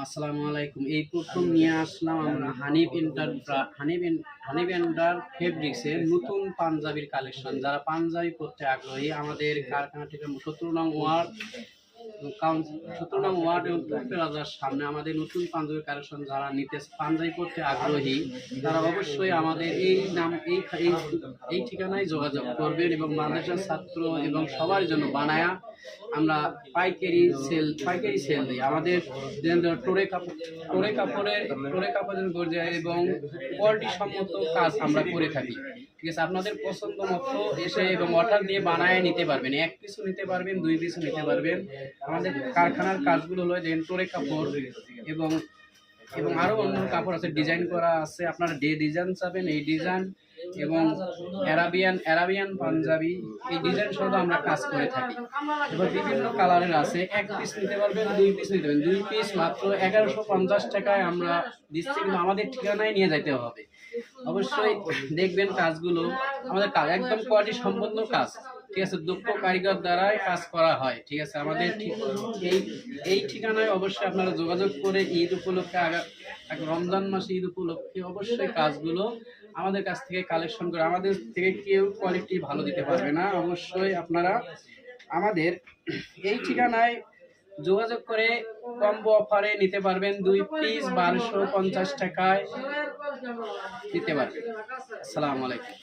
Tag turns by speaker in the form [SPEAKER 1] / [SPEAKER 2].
[SPEAKER 1] আসসালামু আলাইকুম। এই প্রথম নিয়ে আসলাম আমরা হানিফ এন্টার ফেব্রিক্সের নতুন পাঞ্জাবির কালেকশন। যারা পাঞ্জাবি পরতে আগ্রহী, আমাদের কারখানা থেকে 17 নং ওয়ার্ড এবং রাজার সামনে আমাদের নতুন পাঞ্জাবি কালেকশন। যারা নিতে পাঞ্জাবি পরতে আগ্রহী তারা অবশ্যই আমাদের এই ঠিকানায় যোগাযোগ করবেন এবং মাদ্রাসার ছাত্র এবং সবার জন্য বানায়া আমরা পাইকারি সেল দিই। আমাদের টোরে কাপড়ের গর্জে এবং কোয়ালিটি সম্মত কাজ আমরা করে থাকি। ঠিক আছে, আপনাদের পছন্দ মতো এসে এবং অর্ডার দিয়ে বানায় নিতে পারবেন। 1 পিসও নিতে পারবেন, 2 পিসও নিতে পারবেন। আমাদের কারখানার কাজগুলো হলো যে টোরে কাপড় এবং আরো অন্য কাপড় আছে, ডিজাইন করা আছে। আপনারা যে ডিজাইন চাবেন এই ডিজাইন এবং অ্যারাবিয়ান পাঞ্জাবি এই ডিজাইন সহ আমরা কাজ করে থাকি। এবার বিভিন্ন কালারের আছে, 1 পিস নিতে পারবেন, 2 পিস নিতে পারবেন। 2 পিস মাত্র 1150 টাকায় আমরা দিচ্ছি, কিন্তু আমাদের ঠিকানায় নিয়ে যেতে হবে। অবশ্যই দেখবেন কাজগুলো আমাদের একদম কোয়ালিটি সম্পন্ন কাজ। ঠিক আছে, দক্ষ কারিগর দ্বারাই কাজ করা হয়। ঠিক আছে, আমাদের এই ঠিকানায় অবশ্যই আপনারা যোগাযোগ করে ঈদ উপলক্ষে রমজান মাসে ঈদ উপলক্ষে অবশ্যই কাজগুলো আমাদের কাছ থেকে কালেকশন করে, আমাদের থেকে কেউ কোয়ালিটি ভালো দিতে পারবে না। অবশ্যই আপনারা আমাদের এই ঠিকানায় যোগাযোগ করে কম্বো অফারে নিতে পারবেন। 2 পিস 1250 টাকায় নিতে পারবেন। আসসালামু আলাইকুম।